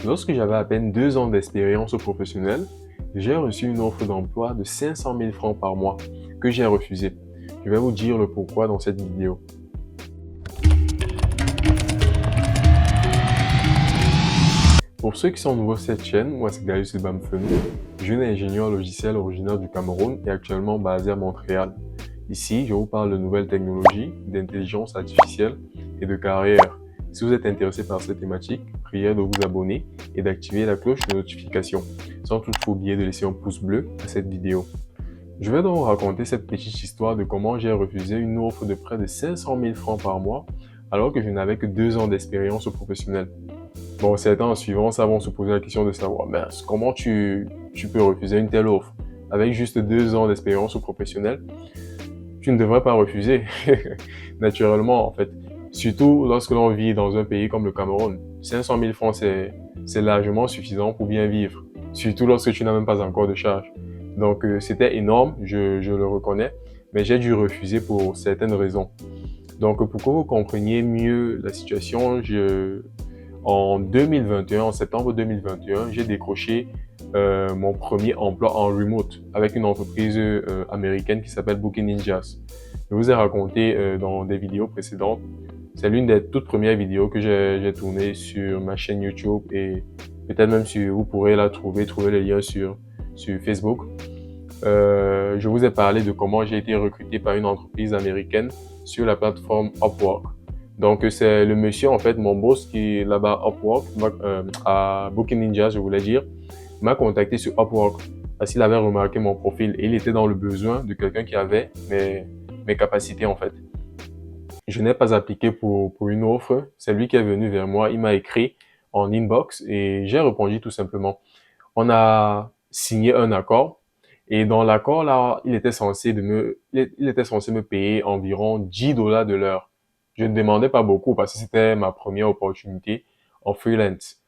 Lorsque j'avais à peine 2 ans d'expérience professionnelle, j'ai reçu une offre d'emploi de 500 000 francs par mois que j'ai refusée. Je vais vous dire le pourquoi dans cette vidéo. Pour ceux qui sont nouveaux sur cette chaîne, moi c'est Gaius Bamfenou, jeune ingénieur logiciel originaire du Cameroun et actuellement basé à Montréal. Ici, je vous parle de nouvelles technologies, d'intelligence artificielle et de carrière. Si vous êtes intéressé par cette thématique, priez de vous abonner et d'activer la cloche de notification, sans toutefois oublier de laisser un pouce bleu à cette vidéo. Je vais donc raconter cette petite histoire de comment j'ai refusé une offre de près de 500 000 francs par mois alors que je n'avais que 2 ans d'expérience professionnelle. Bon, certains en suivant ça vont se poser la question de savoir, mais comment tu peux refuser une telle offre? Avec juste 2 ans d'expérience professionnelle, tu ne devrais pas refuser, naturellement en fait. Surtout lorsque l'on vit dans un pays comme le Cameroun. 500 000 francs, c'est largement suffisant pour bien vivre. Surtout lorsque tu n'as même pas encore de charge. Donc c'était énorme, je le reconnais, mais j'ai dû refuser pour certaines raisons. Donc pour que vous compreniez mieux la situation, en 2021, en septembre 2021, j'ai décroché mon premier emploi en remote avec une entreprise américaine qui s'appelle Booking Ninjas. Je vous ai raconté dans des vidéos précédentes. C'est l'une des toutes premières vidéos que j'ai tournées sur ma chaîne YouTube et peut-être même vous pourrez la trouver le lien sur Facebook. Je vous ai parlé de comment j'ai été recruté par une entreprise américaine sur la plateforme Upwork. Donc, c'est le monsieur, en fait, mon boss qui est là-bas, Upwork, à Booking Ninja, je voulais dire, m'a contacté sur Upwork parce qu'il avait remarqué mon profil et il était dans le besoin de quelqu'un qui avait mes capacités, en fait. Je n'ai pas appliqué pour une offre. C'est lui qui est venu vers moi. Il m'a écrit en inbox et j'ai répondu tout simplement. On a signé un accord et dans l'accord là, il était censé me payer environ 10 dollars de l'heure. Je ne demandais pas beaucoup parce que c'était ma première opportunité en freelance,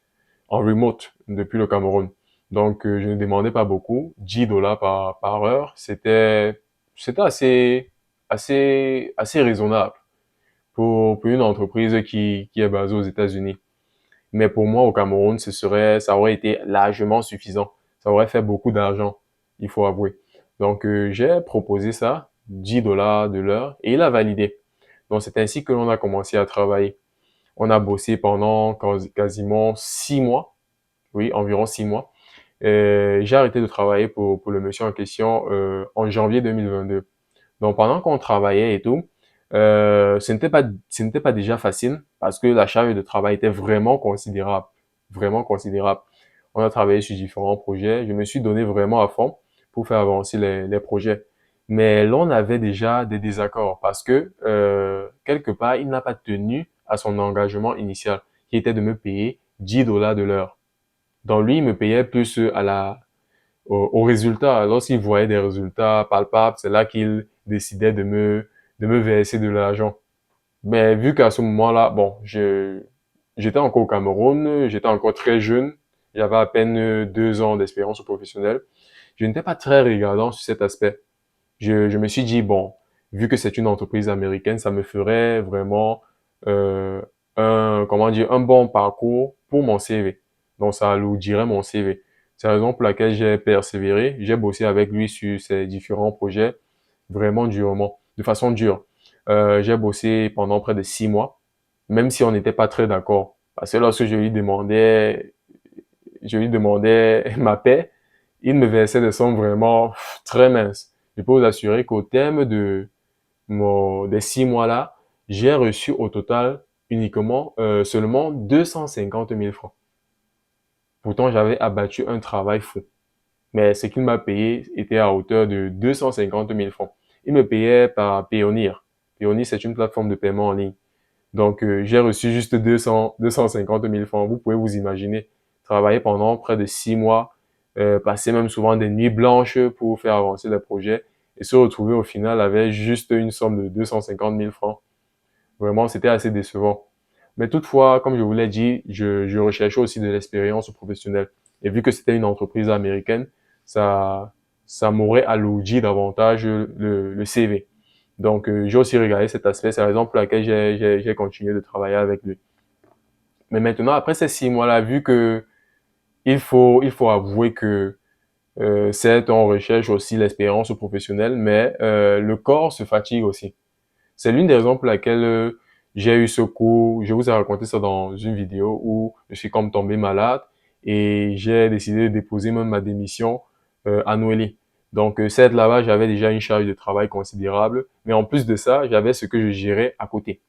en remote depuis le Cameroun. Donc, je ne demandais pas beaucoup. 10 dollars par heure, c'était assez raisonnable pour une entreprise qui est basée aux États-Unis. Mais pour moi, au Cameroun, ça aurait été largement suffisant. Ça aurait fait beaucoup d'argent, il faut avouer. Donc, j'ai proposé ça, 10 dollars de l'heure, et il a validé. Donc, c'est ainsi que l'on a commencé à travailler. On a bossé pendant quasiment 6 mois, oui, environ 6 mois. J'ai arrêté de travailler pour le monsieur en question en janvier 2022. Donc, pendant qu'on travaillait et tout, ce n'était pas déjà facile parce que la charge de travail était vraiment considérable, vraiment considérable. On a travaillé sur différents projets. Je me suis donné vraiment à fond pour faire avancer les projets. Mais l'on avait déjà des désaccords parce que quelque part, il n'a pas tenu à son engagement initial, qui était de me payer 10 dollars de l'heure. Donc lui, il me payait plus au résultat. Lorsqu'il voyait des résultats palpables, c'est là qu'il décidait de me verser de l'argent. Mais vu qu'à ce moment-là, bon, j'étais encore au Cameroun, j'étais encore très jeune, j'avais à peine 2 ans d'expérience professionnelle, je n'étais pas très regardant sur cet aspect. Je me suis dit, bon, vu que c'est une entreprise américaine, ça me ferait vraiment comment dire, un bon parcours pour mon CV. Donc, ça alourdirait mon CV. C'est la raison pour laquelle j'ai persévéré. J'ai bossé avec lui sur ces différents projets vraiment durement, de façon dure. J'ai bossé pendant près de 6 mois, même si on n'était pas très d'accord. Parce que lorsque je lui demandais ma paie, il me versait des sommes vraiment très minces. Je peux vous assurer qu'au terme des 6 mois-là, j'ai reçu au total uniquement seulement 250 000 francs. Pourtant, j'avais abattu un travail fou. Mais ce qu'il m'a payé était à hauteur de 250 000 francs. Il me payait par Payoneer. Payoneer, c'est une plateforme de paiement en ligne. Donc, j'ai reçu juste 250 000 francs. Vous pouvez vous imaginer travailler pendant près de 6 mois, passer même souvent des nuits blanches pour faire avancer les projets et se retrouver au final avec juste une somme de 250 000 francs. Vraiment, c'était assez décevant. Mais toutefois, comme je vous l'ai dit, je recherchais aussi de l'expérience professionnelle. Et vu que c'était une entreprise américaine, ça m'aurait alourdi davantage le CV. Donc, j'ai aussi regardé cet aspect. C'est la raison pour laquelle j'ai continué de travailler avec lui. Mais maintenant, après ces 6 mois-là, vu que il faut avouer que certes, on recherche aussi l'expérience professionnelle, mais le corps se fatigue aussi. C'est l'une des raisons pour laquelle j'ai eu ce coup. Je vous ai raconté ça dans une vidéo où je suis comme tombé malade et j'ai décidé de déposer même ma démission à Noélie. Donc, certes, là-bas, j'avais déjà une charge de travail considérable, mais en plus de ça, j'avais ce que je gérais à côté.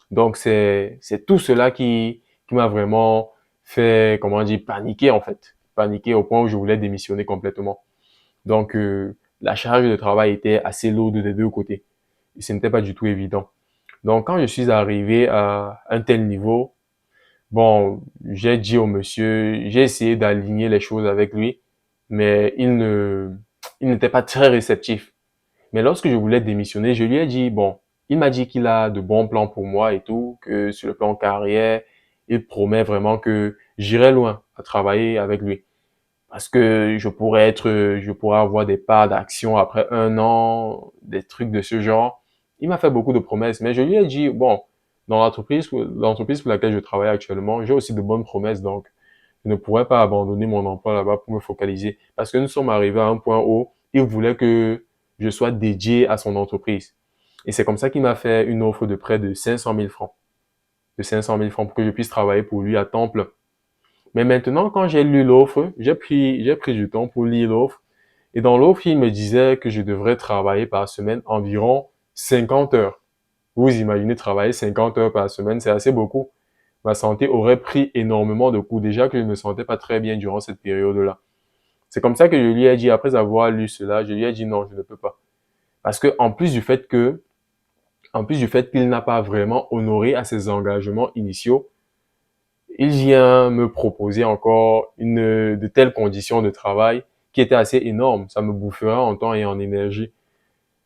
Donc, c'est tout cela qui m'a vraiment fait, comment dire, paniquer en fait. Paniquer au point où je voulais démissionner complètement. Donc, la charge de travail était assez lourde des deux côtés. Et ce n'était pas du tout évident. Donc, quand je suis arrivé à un tel niveau, bon, j'ai dit au monsieur, j'ai essayé d'aligner les choses avec lui, mais il n'était pas très réceptif. Mais lorsque je voulais démissionner, je lui ai dit, bon, il m'a dit qu'il a de bons plans pour moi et tout, que sur le plan carrière, il promet vraiment que j'irai loin à travailler avec lui. Parce que je pourrais avoir des parts d'action après un an, des trucs de ce genre. Il m'a fait beaucoup de promesses, mais je lui ai dit, bon, dans l'entreprise pour laquelle je travaille actuellement, j'ai aussi de bonnes promesses, donc je ne pourrais pas abandonner mon emploi là-bas pour me focaliser. Parce que nous sommes arrivés à un point où il voulait que je sois dédié à son entreprise. Et c'est comme ça qu'il m'a fait une offre de près de 500 000 francs. De 500 000 francs pour que je puisse travailler pour lui à temps plein. Mais maintenant, quand j'ai lu l'offre, j'ai pris du temps pour lire l'offre. Et dans l'offre, il me disait que je devrais travailler par semaine environ 50 heures. Vous imaginez travailler 50 heures par semaine, c'est assez beaucoup. Ma santé aurait pris énormément de coups. Déjà que je ne me sentais pas très bien durant cette période-là. C'est comme ça que je lui ai dit, après avoir lu cela, je lui ai dit non, je ne peux pas. Parce que, en plus du fait qu'il n'a pas vraiment honoré à ses engagements initiaux, il vient me proposer encore de telles conditions de travail qui étaient assez énormes. Ça me bouffera en temps et en énergie.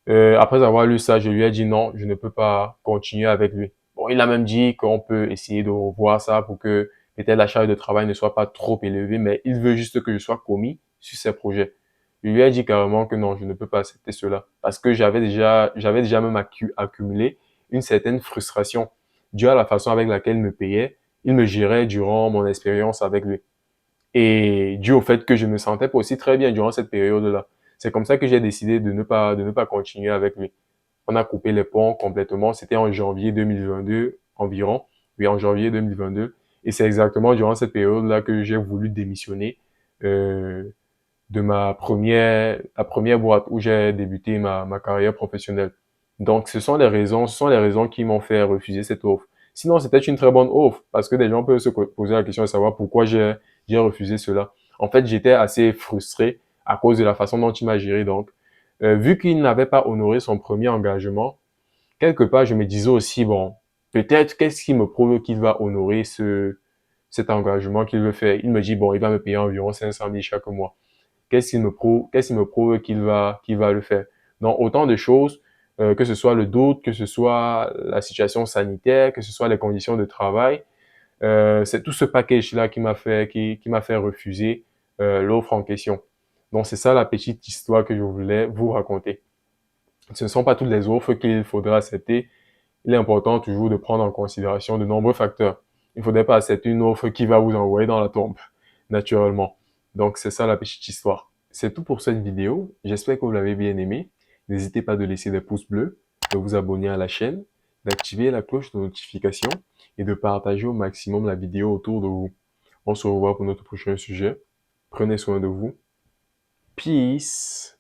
Après avoir lu ça, je lui ai dit non, je ne peux pas continuer avec lui. Bon, il a même dit qu'on peut essayer de revoir ça pour que peut-être la charge de travail ne soit pas trop élevée, mais il veut juste que je sois commis sur ses projets. Je lui ai dit carrément que non, je ne peux pas accepter cela parce que j'avais déjà même accumulé une certaine frustration due à la façon avec laquelle il me payait, il me gérait durant mon expérience avec lui. Et dû au fait que je me sentais pas aussi très bien durant cette période-là. C'est comme ça que j'ai décidé de ne pas continuer avec lui. On a coupé les ponts complètement. C'était en janvier 2022 environ. Oui, en janvier 2022. Et c'est exactement durant cette période-là que j'ai voulu démissionner euh, de la première boîte où j'ai débuté ma carrière professionnelle. Donc, ce sont les raisons qui m'ont fait refuser cette offre. Sinon, c'était une très bonne offre parce que des gens peuvent se poser la question de savoir pourquoi j'ai refusé cela. En fait, j'étais assez frustré à cause de la façon dont il m'a géré. Donc, vu qu'il n'avait pas honoré son premier engagement, quelque part, je me disais aussi, bon, peut-être qu'est-ce qui me prouve qu'il va honorer cet engagement qu'il veut faire. Il me dit, bon, il va me payer environ 500 000 chaque mois. Qu'est-ce qui me prouve qu'il va le faire? Donc, autant de choses, que ce soit le doute, que ce soit la situation sanitaire, que ce soit les conditions de travail, c'est tout ce package-là qui m'a fait refuser l'offre en question. Donc, c'est ça la petite histoire que je voulais vous raconter. Ce ne sont pas toutes les offres qu'il faudra accepter. Il est important toujours de prendre en considération de nombreux facteurs. Il ne faudrait pas accepter une offre qui va vous envoyer dans la tombe, naturellement. Donc, c'est ça la petite histoire. C'est tout pour cette vidéo. J'espère que vous l'avez bien aimé. N'hésitez pas de laisser des pouces bleus, de vous abonner à la chaîne, d'activer la cloche de notification et de partager au maximum la vidéo autour de vous. On se revoit pour notre prochain sujet. Prenez soin de vous. Peace.